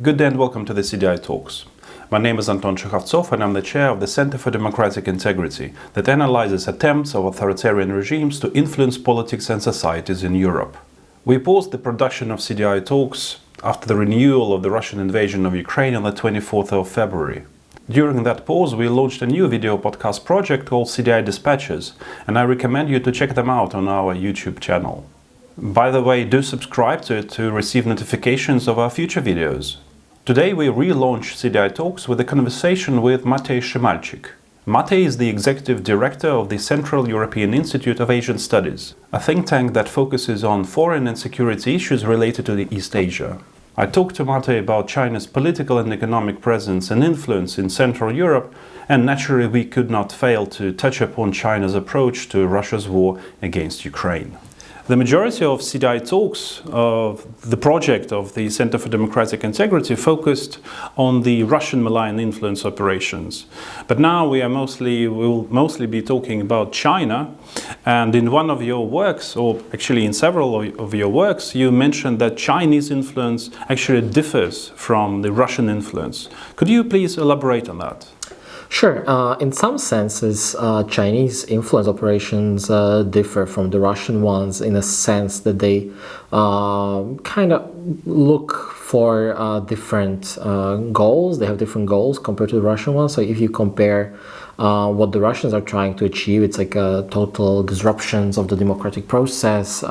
Good day and welcome to the CDI Talks. My name is Anton Shekhovtsov and I'm the chair of the Center for Democratic Integrity that analyzes attempts of authoritarian regimes to influence politics and societies in Europe. We paused the production of CDI Talks after the renewal of the Russian invasion of Ukraine on the 24th of February. During that pause, we launched a new video podcast project called CDI Dispatches, and I recommend you to check them out on our YouTube channel. By the way, do subscribe to it to receive notifications of our future videos. Today we relaunch CDI Talks with a conversation with Matej Šimalčík. Matej is the executive director of the Central European Institute of Asian Studies, a think tank that focuses on foreign and security issues related to East Asia. I talked to Matej about China's political and economic presence and influence in Central Europe, and naturally we could not fail to touch upon China's approach to Russia's war against Ukraine. The majority of CDI Talks of the project of the Center for Democratic Integrity focused on the Russian malign influence operations. But now we will mostly be talking about China, and in one of your works, or actually in several of your works, you mentioned that Chinese influence actually differs from the Russian influence. Could you please elaborate on that? Sure. In some senses, Chinese influence operations differ from the Russian ones in a sense that they kind of look for different goals. They have different goals compared to the Russian ones. So if you compare what the Russians are trying to achieve, it's like a total disruptions of the democratic process,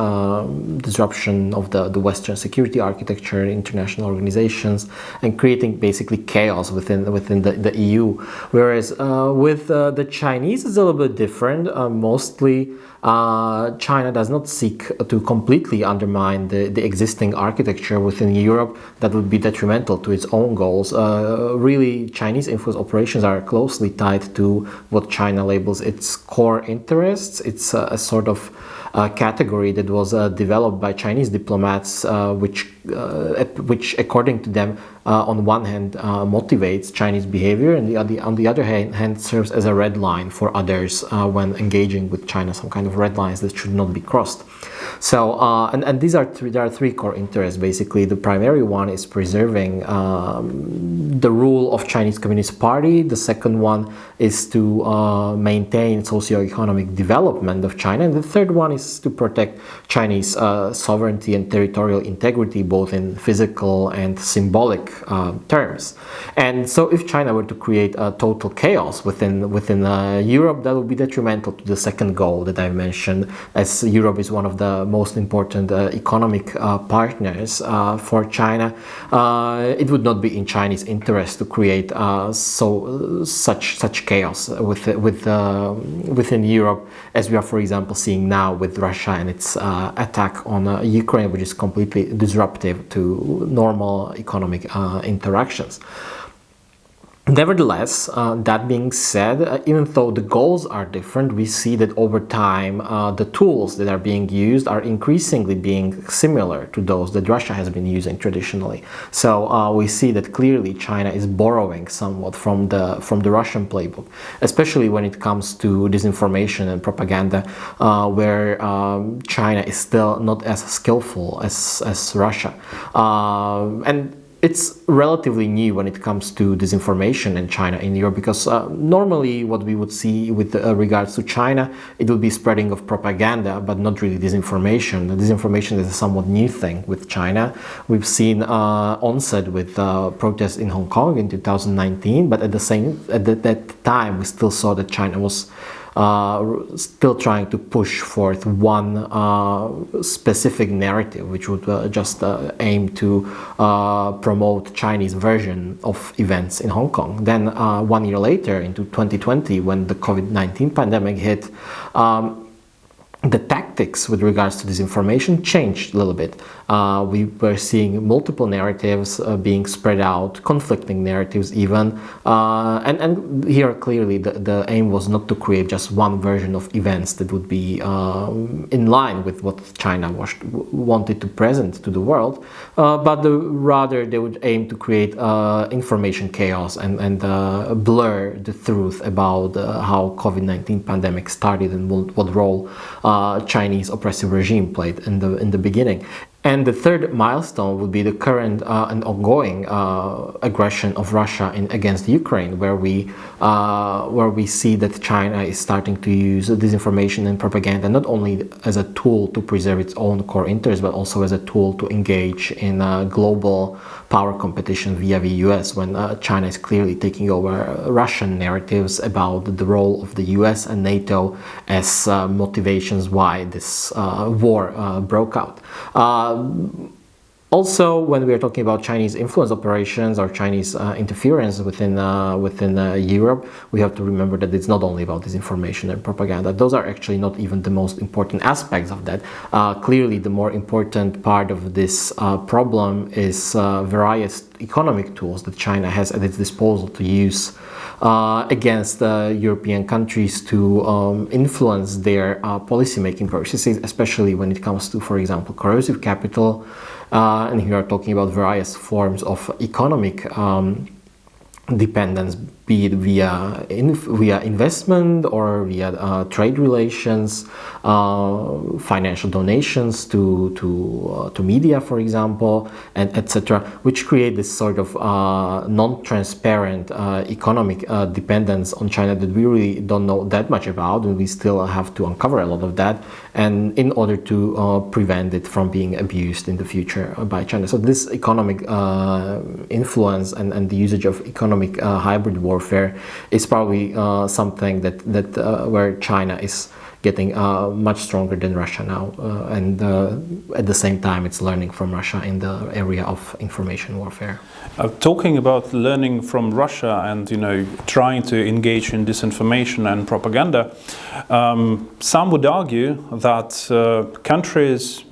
disruption of the Western security architecture, international organizations, and creating basically chaos within the EU. Whereas with the Chinese, it's a little bit different. Mostly, China does not seek to completely undermine the existing architecture within Europe that would be detrimental to its own goals. Really, Chinese influence operations are closely tied to what China labels its core interests. It's a sort of category that was developed by Chinese diplomats, which according to them, on one hand motivates Chinese behavior, and on the other hand serves as a red line for others when engaging with China, some kind of red lines that should not be crossed. So, and there are three core interests. Basically, the primary one is preserving the rule of Chinese Communist Party. The second one is to maintain socioeconomic development of China, and the third one is to protect Chinese sovereignty and territorial integrity, both in physical and symbolic terms. And so, if China were to create a total chaos within Europe, that would be detrimental to the second goal that I mentioned, as Europe is one of the most important economic partners for China. It would not be in Chinese interest to create such chaos within Europe, as we are, for example, seeing now with Russia and its attack on Ukraine, which is completely disruptive to normal economic interactions. Nevertheless, that being said, even though the goals are different, we see that over time the tools that are being used are increasingly being similar to those that Russia has been using traditionally. So we see that clearly China is borrowing somewhat from the Russian playbook, especially when it comes to disinformation and propaganda, where China is still not as skillful as Russia. And it's relatively new when it comes to disinformation in China in Europe, because normally what we would see with regards to China, it would be spreading of propaganda, but not really disinformation. The disinformation is a somewhat new thing with China. We've seen onset with protests in Hong Kong in 2019, but at that time we still saw that China was still trying to push forth one specific narrative, which would just aim to promote Chinese version of events in Hong Kong. Then 1 year later, into 2020, when the COVID-19 pandemic hit, the tactics with regards to disinformation changed a little bit. We were seeing multiple narratives being spread out, conflicting narratives even, and here clearly the aim was not to create just one version of events that would be in line with what China wanted to present to the world, but rather they would aim to create information chaos and blur the truth about how COVID-19 pandemic started and what role Chinese oppressive regime played in the beginning. And the third milestone would be the current and ongoing aggression of Russia against Ukraine, where we see that China is starting to use disinformation and propaganda not only as a tool to preserve its own core interests, but also as a tool to engage in global power competition via the US, when China is clearly taking over Russian narratives about the role of the US and NATO as motivations why this war broke out. Also, when we are talking about Chinese influence operations or Chinese interference within Europe, we have to remember that it's not only about disinformation and propaganda. Those are actually not even the most important aspects of that. Clearly, the more important part of this problem is various economic tools that China has at its disposal to use against European countries to influence their policy-making processes, especially when it comes to, for example, corrosive capital. And here we are talking about various forms of economic dependence, be it via investment or via trade relations, financial donations to media, for example, and etc., which create this sort of non-transparent economic dependence on China that we really don't know that much about, and we still have to uncover a lot of that, and in order to prevent it from being abused in the future by China. So this economic influence and the usage of economic hybrid warfare is probably something that where China is getting much stronger than Russia now, and at the same time it's learning from Russia in the area of information warfare. Talking about learning from Russia and trying to engage in disinformation and propaganda, some would argue that countries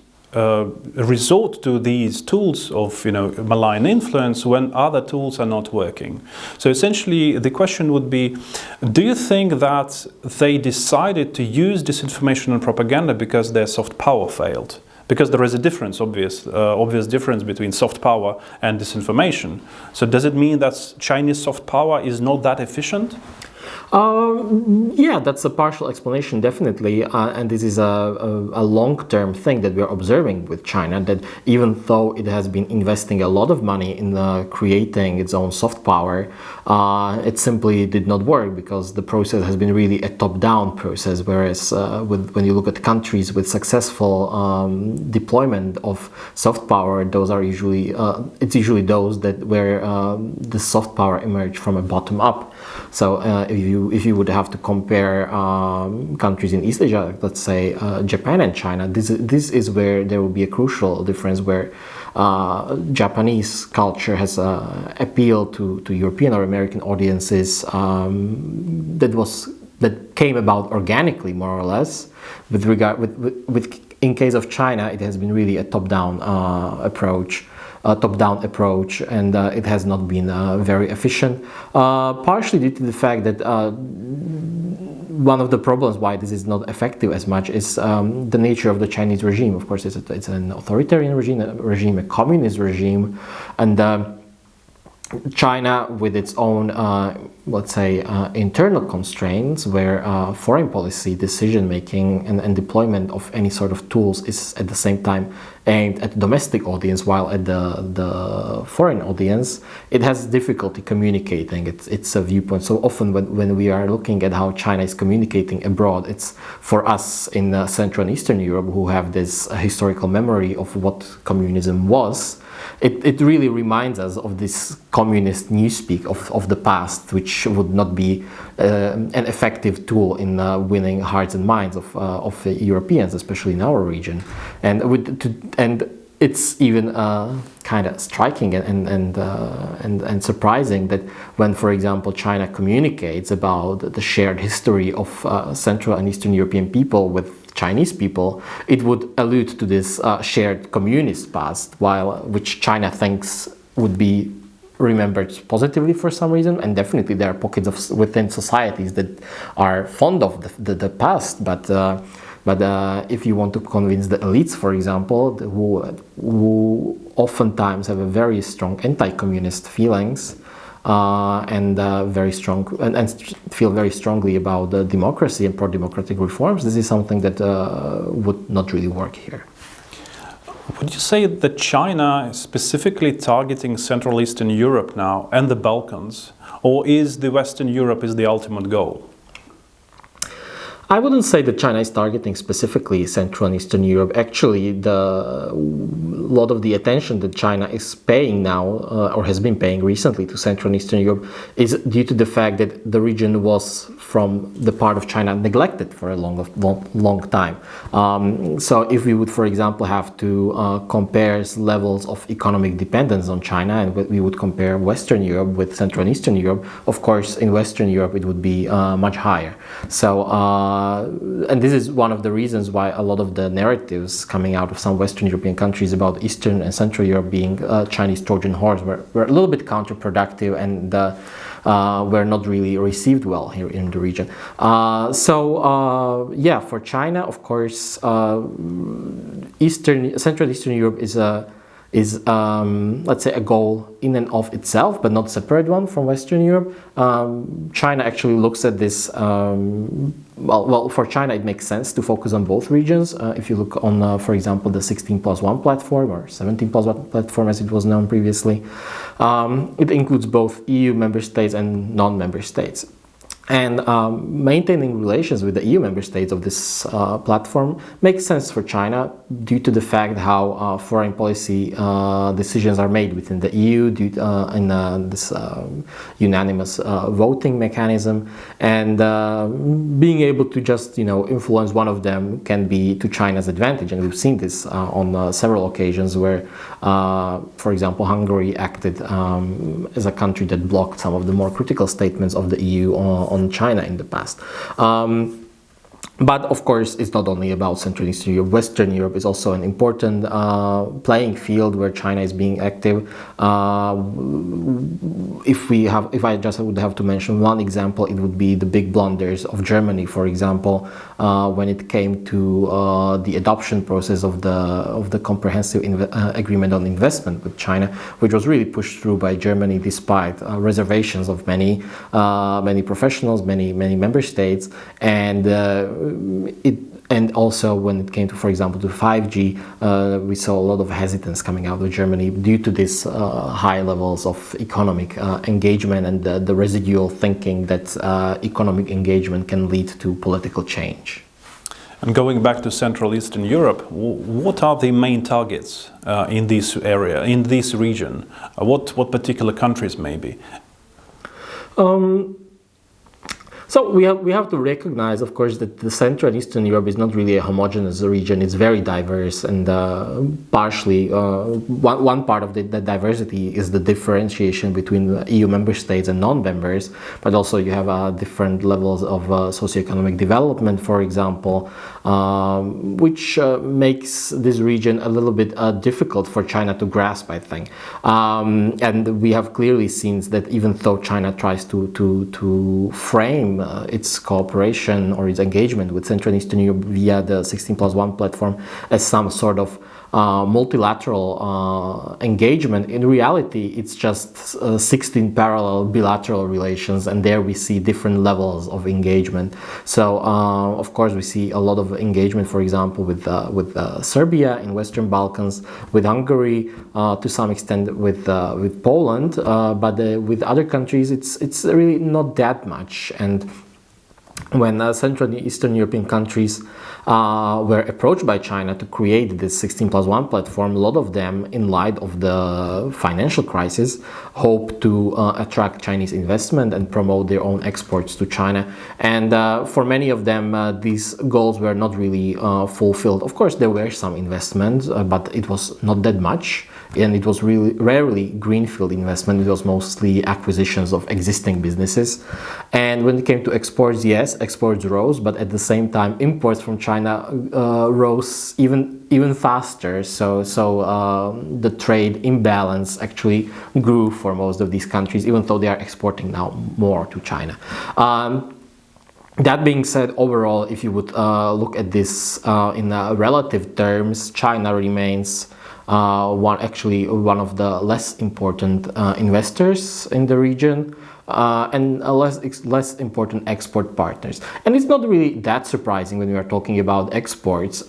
resort to these tools of malign influence when other tools are not working. So essentially the question would be, do you think that they decided to use disinformation and propaganda because their soft power failed? Because there is a difference, obvious difference between soft power and disinformation. So does it mean that Chinese soft power is not that efficient? Yeah, that's a partial explanation, definitely, and this is a long-term thing that we're observing with China, that even though it has been investing a lot of money in creating its own soft power, it simply did not work because the process has been really a top-down process, whereas when you look at countries with successful deployment of soft power, those are usually those that where the soft power emerged from a bottom up. So if you would have to compare countries in East Asia, let's say Japan and China, this is where there will be a crucial difference, where Japanese culture has appealed to European or American audiences that came about organically, more or less. In case of China, it has been really a top-down approach, and it has not been very efficient, partially due to the fact that one of the problems why this is not effective as much is the nature of the Chinese regime. Of course, it's an authoritarian regime, a communist regime, and China, with its own, let's say, internal constraints, where foreign policy decision-making and deployment of any sort of tools is at the same time aimed at the domestic audience, while at the foreign audience, it has difficulty communicating its viewpoint. So often when we are looking at how China is communicating abroad, it's for us in Central and Eastern Europe, who have this historical memory of what communism was, it really reminds us of this communist newspeak of the past, which would not be an effective tool in winning hearts and minds of Europeans, especially in our region. And it's even kind of striking and surprising that when, for example, China communicates about the shared history of Central and Eastern European people with Chinese people, it would allude to this shared communist past, which China thinks would be remembered positively for some reason. And definitely there are pockets within societies that are fond of the past, but if you want to convince the elites, for example, who oftentimes have a very strong anti-communist feelings, and very strong and feel very strongly about the democracy and pro-democratic reforms, this is something that would not really work here. Would you say that China is specifically targeting Central Eastern Europe now and the Balkans, or is the Western Europe is the ultimate goal? I wouldn't say that China is targeting specifically Central and Eastern Europe. Actually, a lot of the attention that China is paying now, or has been paying recently to Central and Eastern Europe, is due to the fact that the region was, from the part of China, neglected for a long time. So if we would, for example, have to compare levels of economic dependence on China, and we would compare Western Europe with Central and Eastern Europe, of course, in Western Europe it would be much higher. So and this is one of the reasons why a lot of the narratives coming out of some Western European countries about Eastern and Central Europe being Chinese Trojan horse were a little bit counterproductive and were not really received well here in the region. Yeah, for China, of course, Central Eastern Europe is let's say a goal in and of itself, but not a separate one from Western Europe. China actually looks at this, well, for China it makes sense to focus on both regions. If you look on, for example, the 16+1 platform, or 17+1 platform as it was known previously, it includes both EU member states and non-member states. And maintaining relations with the EU member states of this platform makes sense for China due to the fact how foreign policy decisions are made within the EU in this unanimous voting mechanism, and being able to just influence one of them can be to China's advantage. And we've seen this on several occasions where, for example, Hungary acted as a country that blocked some of the more critical statements of the EU on China in the past. But of course, it's not only about Central and Eastern Europe. Western Europe is also an important playing field where China is being active. If I just would have to mention one example, it would be the big blunders of Germany, for example, when it came to the adoption process of the comprehensive agreement on investment with China, which was really pushed through by Germany despite reservations of many professionals, many member states, and also when it came to, for example, to 5G, we saw a lot of hesitance coming out of Germany due to this high levels of economic engagement and the residual thinking that economic engagement can lead to political change. And going back to Central Eastern Europe, what are the main targets in this area, in this region? What particular countries maybe? So we have to recognize, of course, that the Central and Eastern Europe is not really a homogeneous region. It's very diverse, and partially one part of the diversity is the differentiation between EU member states and non-members. But also you have different levels of socioeconomic development, for example, which makes this region a little bit difficult for China to grasp, I think. And we have clearly seen that even though China tries to frame its cooperation or its engagement with Central and Eastern Europe via the 16+1 platform as some sort of multilateral engagement, in reality it's just 16 parallel bilateral relations, and there we see different levels of engagement. So of course we see a lot of engagement, for example, with Serbia in Western Balkans, with Hungary, to some extent with Poland, but with other countries it's really not that much. And when Central and Eastern European countries were approached by China to create this 16+1 platform, a lot of them, in light of the financial crisis, hope to attract Chinese investment and promote their own exports to China. And for many of them, these goals were not really fulfilled. Of course, there were some investments, but it was not that much. And it was really rarely greenfield investment. It was mostly acquisitions of existing businesses. And when it came to exports, yes, exports rose, but at the same time, imports from China rose even faster. So the trade imbalance actually grew for most of these countries, even though they are exporting now more to China. That being said, overall, if you would look at this in relative terms, China remains one of the less important investors in the region. And less important export partners. And it's not really that surprising when we are talking about exports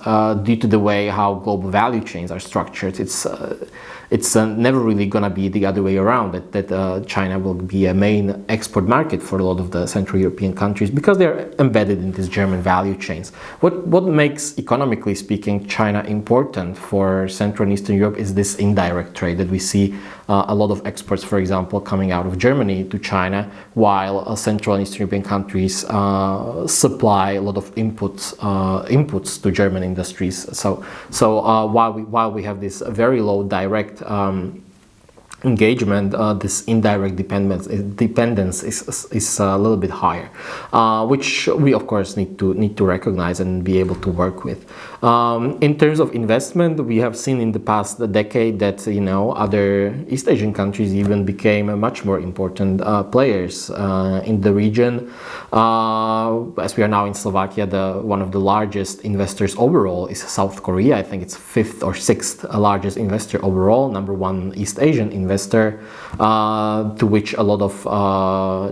due to the way how global value chains are structured. It's never really going to be the other way around, that China will be a main export market for a lot of the Central European countries because they're embedded in these German value chains. What makes, economically speaking, China important for Central and Eastern Europe is this indirect trade that we see a lot of exports, for example, coming out of Germany to China, while Central and Eastern European countries supply a lot of inputs to German industries. So while we have this very low direct engagement, this indirect dependence is a little bit higher, which we of course need to recognize and be able to work with. In terms of investment, we have seen in the past decade that other East Asian countries even became much more important players in the region. As we are now in Slovakia, one of the largest investors overall is South Korea. I think it's 5th or 6th largest investor overall, number 1 East Asian investor, to which a lot of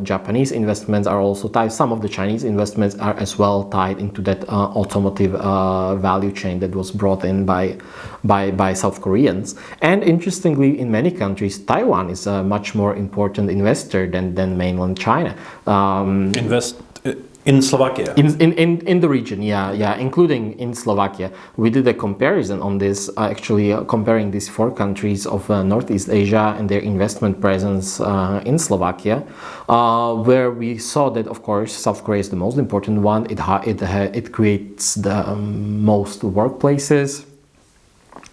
Japanese investments are also tied. Some of the Chinese investments are as well tied into that automotive value chain that was brought in by South Koreans. And interestingly, in many countries, Taiwan is a much more important investor than mainland China. Invest in Slovakia? In the region, yeah, including in Slovakia. We did a comparison on this, actually comparing these 4 countries of Northeast Asia and their investment presence in Slovakia, where we saw that, of course, South Korea is the most important one. It creates the most workplaces.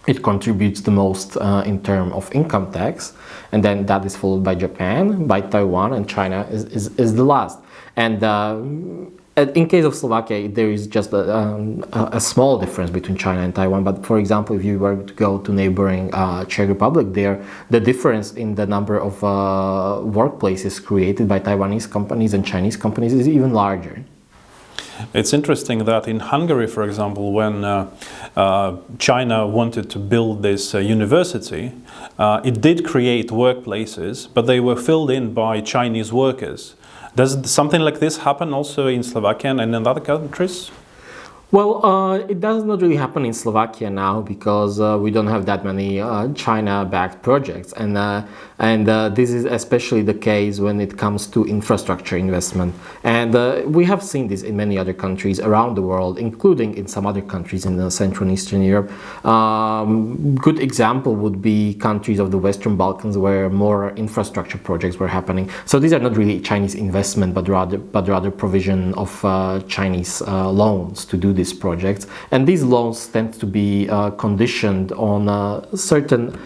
It contributes the most in terms of income tax, and then that is followed by Japan, by Taiwan, and China is the last. And in case of Slovakia, there is just a small difference between China and Taiwan. But for example, if you were to go to neighboring Czech Republic, there the difference in the number of workplaces created by Taiwanese companies and Chinese companies is even larger. It's interesting that in Hungary, for example, when China wanted to build this university, it did create workplaces, but they were filled in by Chinese workers. Does something like this happen also in Slovakia and in other countries? Well, it does not really happen in Slovakia now because we don't have that many China-backed projects, and this is especially the case when it comes to infrastructure investment. And we have seen this in many other countries around the world, including in some other countries in Central and Eastern Europe. Good example would be countries of the Western Balkans where more infrastructure projects were happening. So these are not really Chinese investment, but rather provision of Chinese loans to do these projects, and these loans tend to be conditioned on certain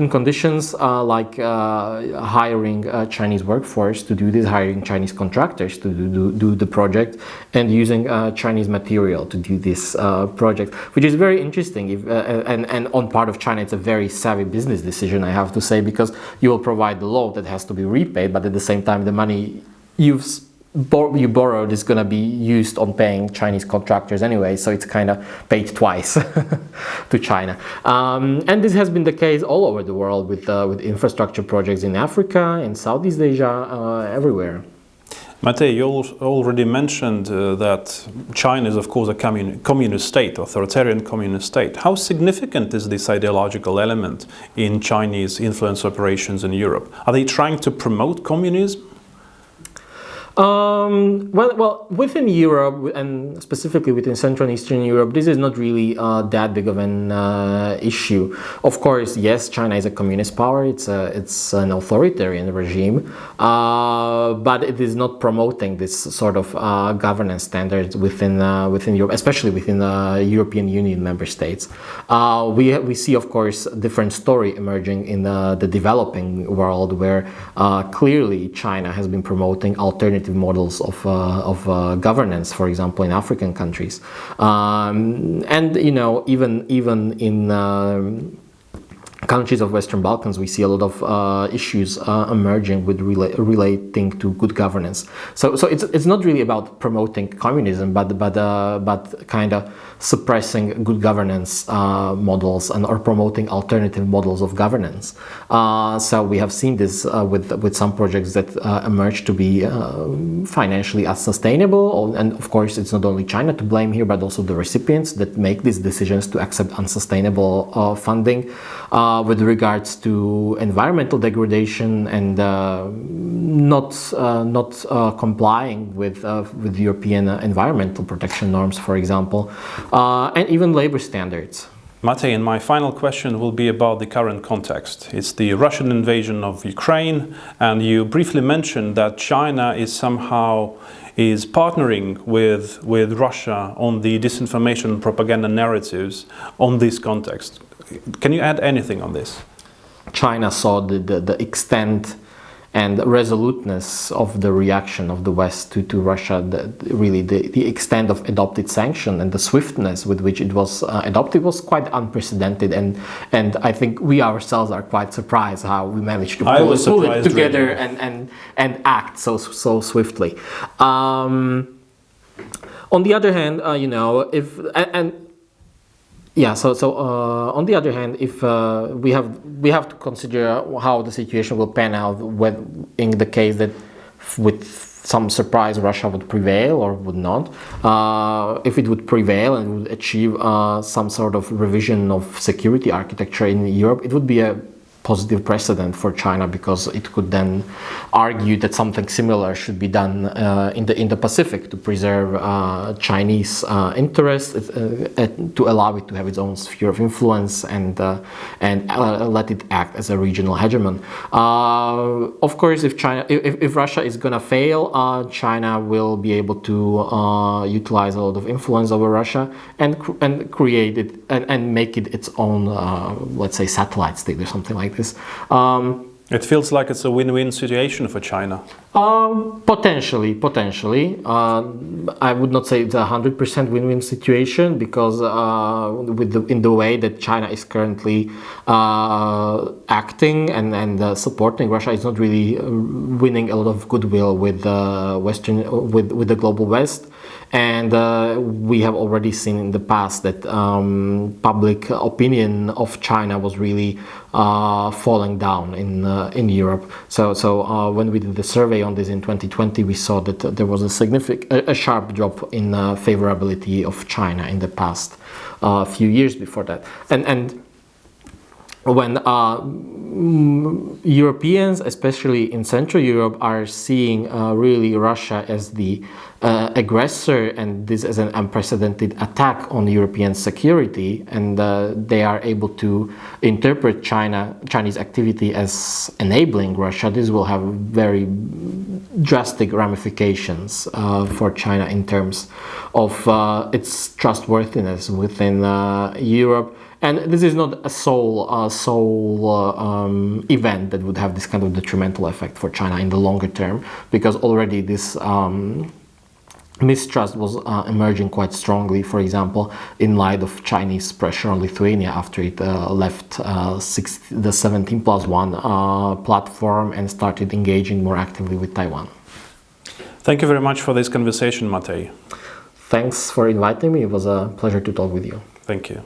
conditions, like hiring Chinese workforce to do this, hiring Chinese contractors to do the project, and using Chinese material to do this project, which is very interesting. And on part of China, it's a very savvy business decision, I have to say, because you will provide the loan that has to be repaid, but at the same time, the money you borrowed is going to be used on paying Chinese contractors anyway, so it's kind of paid twice to China. And this has been the case all over the world with infrastructure projects in Africa, in Southeast Asia, everywhere. Matej, you already mentioned that China is, of course, a communist state, authoritarian communist state. How significant is this ideological element in Chinese influence operations in Europe? Are they trying to promote communism? Well, within Europe, and specifically within Central and Eastern Europe, this is not really that big of an issue. Of course, yes, China is a communist power; it's an authoritarian regime, but it is not promoting this sort of governance standards within Europe, especially within the European Union member states. We see, of course, a different story emerging in the developing world, where clearly China has been promoting alternative models of governance, for example, in African countries, and even in countries of Western Balkans, we see a lot of issues emerging with relating to good governance. So it's not really about promoting communism, but kind of suppressing good governance models or promoting alternative models of governance. So we have seen this with some projects that emerge to be financially unsustainable, and of course it's not only China to blame here, but also the recipients that make these decisions to accept unsustainable funding. With regards to environmental degradation and not complying with European environmental protection norms, for example, and even labor standards. Matej, and my final question will be about the current context. It's the Russian invasion of Ukraine, and you briefly mentioned that China is partnering with Russia on the disinformation and propaganda narratives on this context. Can you add anything on this? China saw the extent and resoluteness of the reaction of the West to Russia, the extent of adopted sanction and the swiftness with which it was adopted was quite unprecedented, and I think we ourselves are quite surprised how we managed to pull it together really. and act so swiftly. On the other hand, on the other hand, if we have to consider how the situation will pan out in the case that with some surprise Russia would prevail or would not. If it would prevail and would achieve some sort of revision of security architecture in Europe, it would be a positive precedent for China, because it could then argue that something similar should be done in the Pacific to preserve Chinese interests, to allow it to have its own sphere of influence and let it act as a regional hegemon. Of course, if Russia is gonna fail, China will be able to utilize a lot of influence over Russia and create it and make it its own, let's say, satellite state or something like this. It feels like it's a win-win situation for China. Potentially. I would not say it's a 100% win-win situation, because in the way that China is currently acting and supporting Russia, is not really winning a lot of goodwill with with the global West. And we have already seen in the past that public opinion of China was really falling down in Europe. So when we did the survey on this in 2020, we saw that there was a sharp drop in favorability of China in the past few years before that. And when Europeans, especially in Central Europe, are seeing really Russia as the aggressor and this as an unprecedented attack on European security, and they are able to interpret Chinese activity as enabling Russia, this will have very drastic ramifications for China in terms of its trustworthiness within Europe. And this is not a sole event that would have this kind of detrimental effect for China in the longer term, because already this mistrust was emerging quite strongly, for example, in light of Chinese pressure on Lithuania after it left the 17+1 platform and started engaging more actively with Taiwan. Thank you very much for this conversation, Matej. Thanks for inviting me. It was a pleasure to talk with you. Thank you.